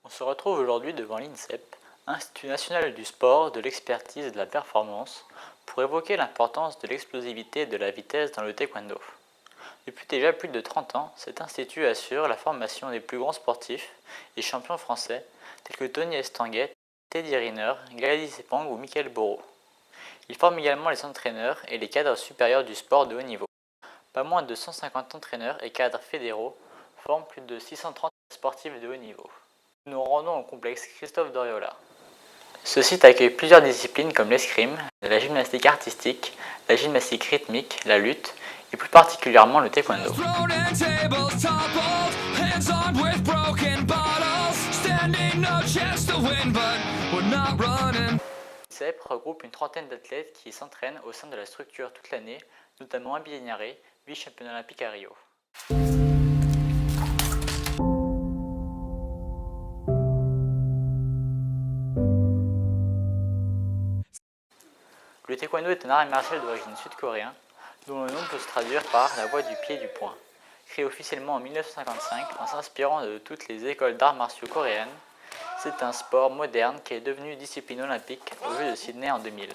On se retrouve aujourd'hui devant l'INSEP, Institut national du sport, de l'expertise et de la performance, pour évoquer l'importance de l'explosivité et de la vitesse dans le taekwondo. Depuis déjà plus de 30 ans, cet institut assure la formation des plus grands sportifs et champions français tels que Tony Estanguet, Teddy Riner, Gladys Sepang ou Michael Boro. Il forme également les entraîneurs et les cadres supérieurs du sport de haut niveau. Pas moins de 150 entraîneurs et cadres fédéraux forment plus de 630 sportifs de haut niveau. Nous nous rendons au complexe Christophe Doriola. Ce site accueille plusieurs disciplines comme l'escrime, la gymnastique artistique, la gymnastique rythmique, la lutte et plus particulièrement le taekwondo. CEP regroupe une trentaine d'athlètes qui s'entraînent au sein de la structure toute l'année, notamment Abby Niaré, vice-championne olympique à Rio. Le taekwondo est un art martial d'origine sud-coréen, dont le nom peut se traduire par la voie du pied et du poing. Créé officiellement en 1955 en s'inspirant de toutes les écoles d'arts martiaux coréennes, c'est un sport moderne qui est devenu discipline olympique aux Jeux de Sydney en 2000.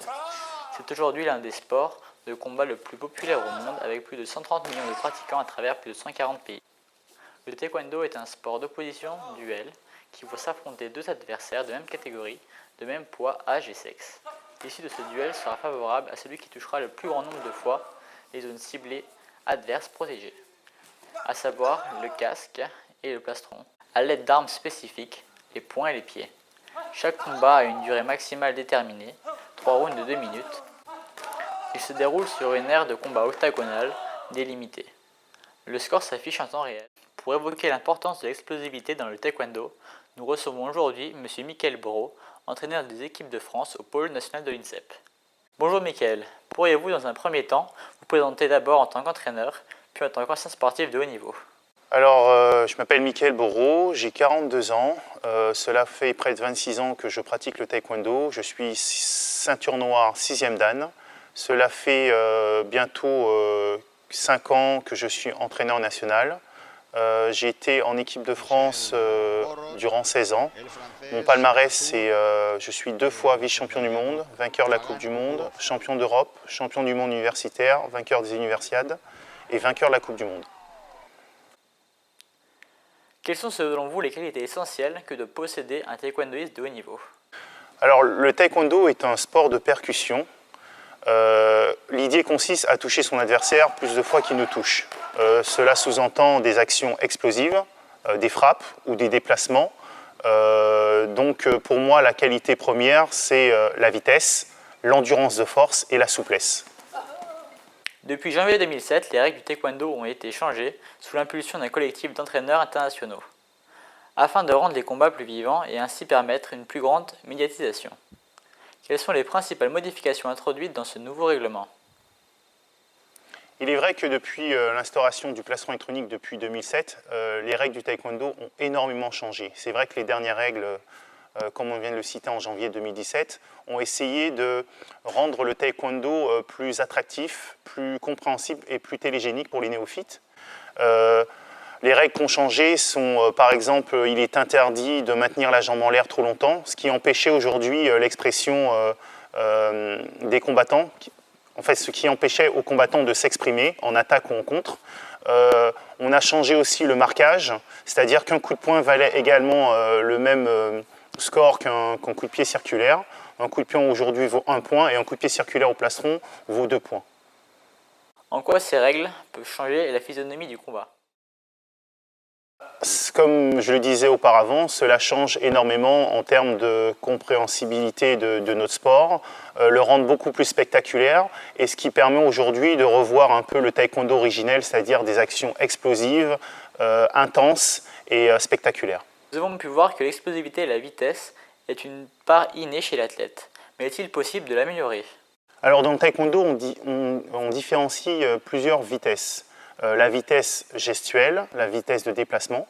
C'est aujourd'hui l'un des sports de combat le plus populaire au monde avec plus de 130 millions de pratiquants à travers plus de 140 pays. Le taekwondo est un sport d'opposition, duel, qui voit s'affronter deux adversaires de même catégorie, de même poids, âge et sexe. L'issue de ce duel sera favorable à celui qui touchera le plus grand nombre de fois les zones ciblées adverses protégées, à savoir le casque et le plastron, à l'aide d'armes spécifiques, les poings et les pieds. Chaque combat a une durée maximale déterminée, 3 rounds de 2 minutes. Il se déroule sur une aire de combat octagonale délimitée. Le score s'affiche en temps réel. Pour évoquer l'importance de l'explosivité dans le taekwondo, nous recevons aujourd'hui M. Michael Boro, entraîneur des équipes de France au pôle national de l'INSEP. Bonjour Michael, pourriez-vous dans un premier temps vous présenter d'abord en tant qu'entraîneur, puis en tant qu'ancien sportif de haut niveau? Alors, je m'appelle Michael Boro, j'ai 42 ans. Cela fait près de 26 ans que je pratique le taekwondo. Je suis ceinture noire 6e dan. Cela fait bientôt 5 ans que je suis entraîneur national. J'ai été en équipe de France durant 16 ans. Mon palmarès, c'est je suis 2 fois vice-champion du monde, vainqueur de la Coupe du Monde, champion d'Europe, champion du monde universitaire, vainqueur des universiades et vainqueur de la Coupe du monde. Quelles sont selon vous les qualités essentielles que de posséder un taekwondoïste de haut niveau? Alors, le taekwondo est un sport de percussion. L'idée consiste à toucher son adversaire plus de fois qu'il ne touche. Cela sous-entend des actions explosives, des frappes ou des déplacements. Donc pour moi, la qualité première, c'est la vitesse, l'endurance de force et la souplesse. Depuis janvier 2007, les règles du taekwondo ont été changées sous l'impulsion d'un collectif d'entraîneurs internationaux, afin de rendre les combats plus vivants et ainsi permettre une plus grande médiatisation. Quelles sont les principales modifications introduites dans ce nouveau règlement? Il est vrai que depuis l'instauration du plastron électronique depuis 2007, les règles du taekwondo ont énormément changé. C'est vrai que les dernières règles, comme on vient de le citer en janvier 2017, ont essayé de rendre le taekwondo plus attractif, plus compréhensible et plus télégénique pour les néophytes. Les règles qui ont changé sont, par exemple, il est interdit de maintenir la jambe en l'air trop longtemps, ce qui empêchait aujourd'hui l'expression des combattants. En fait, ce qui empêchait aux combattants de s'exprimer en attaque ou en contre. On a changé aussi le marquage, c'est-à-dire qu'un coup de poing valait également le même score qu'un coup de pied circulaire. Un coup de pied aujourd'hui vaut 1 point et un coup de pied circulaire au plastron vaut 2 points. En quoi ces règles peuvent changer la physionomie du combat? Comme je le disais auparavant, cela change énormément en termes de compréhensibilité de notre sport, le rendre beaucoup plus spectaculaire et ce qui permet aujourd'hui de revoir un peu le taekwondo originel, c'est-à-dire des actions explosives, intenses et spectaculaires. Nous avons pu voir que l'explosivité et la vitesse est une part innée chez l'athlète, mais est-il possible de l'améliorer? Alors dans le taekwondo, on différencie plusieurs vitesses. La vitesse gestuelle, la vitesse de déplacement,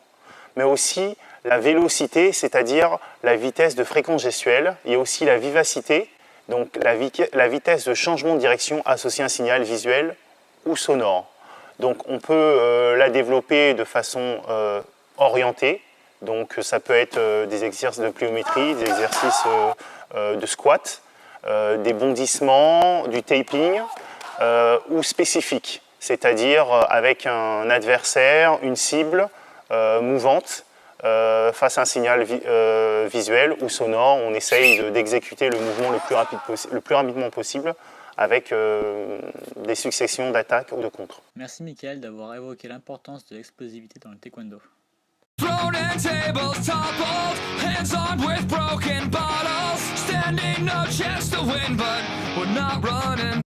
mais aussi la vélocité, c'est-à-dire la vitesse de fréquence gestuelle. Il y a aussi la vivacité, donc la vitesse de changement de direction associée à un signal visuel ou sonore. Donc on peut la développer de façon orientée, Donc ça peut être des exercices de pliométrie, des exercices de squat, des bondissements, du taping ou spécifiques, c'est-à-dire avec un adversaire, une cible mouvante face à un signal visuel ou sonore. On essaye d'exécuter le mouvement le plus rapidement possible avec des successions d'attaques ou de contres. Merci Mickaël d'avoir évoqué l'importance de l'explosivité dans le taekwondo. Thrown and tables toppled, hands armed with broken bottles. Standing no chance to win, but we're not running.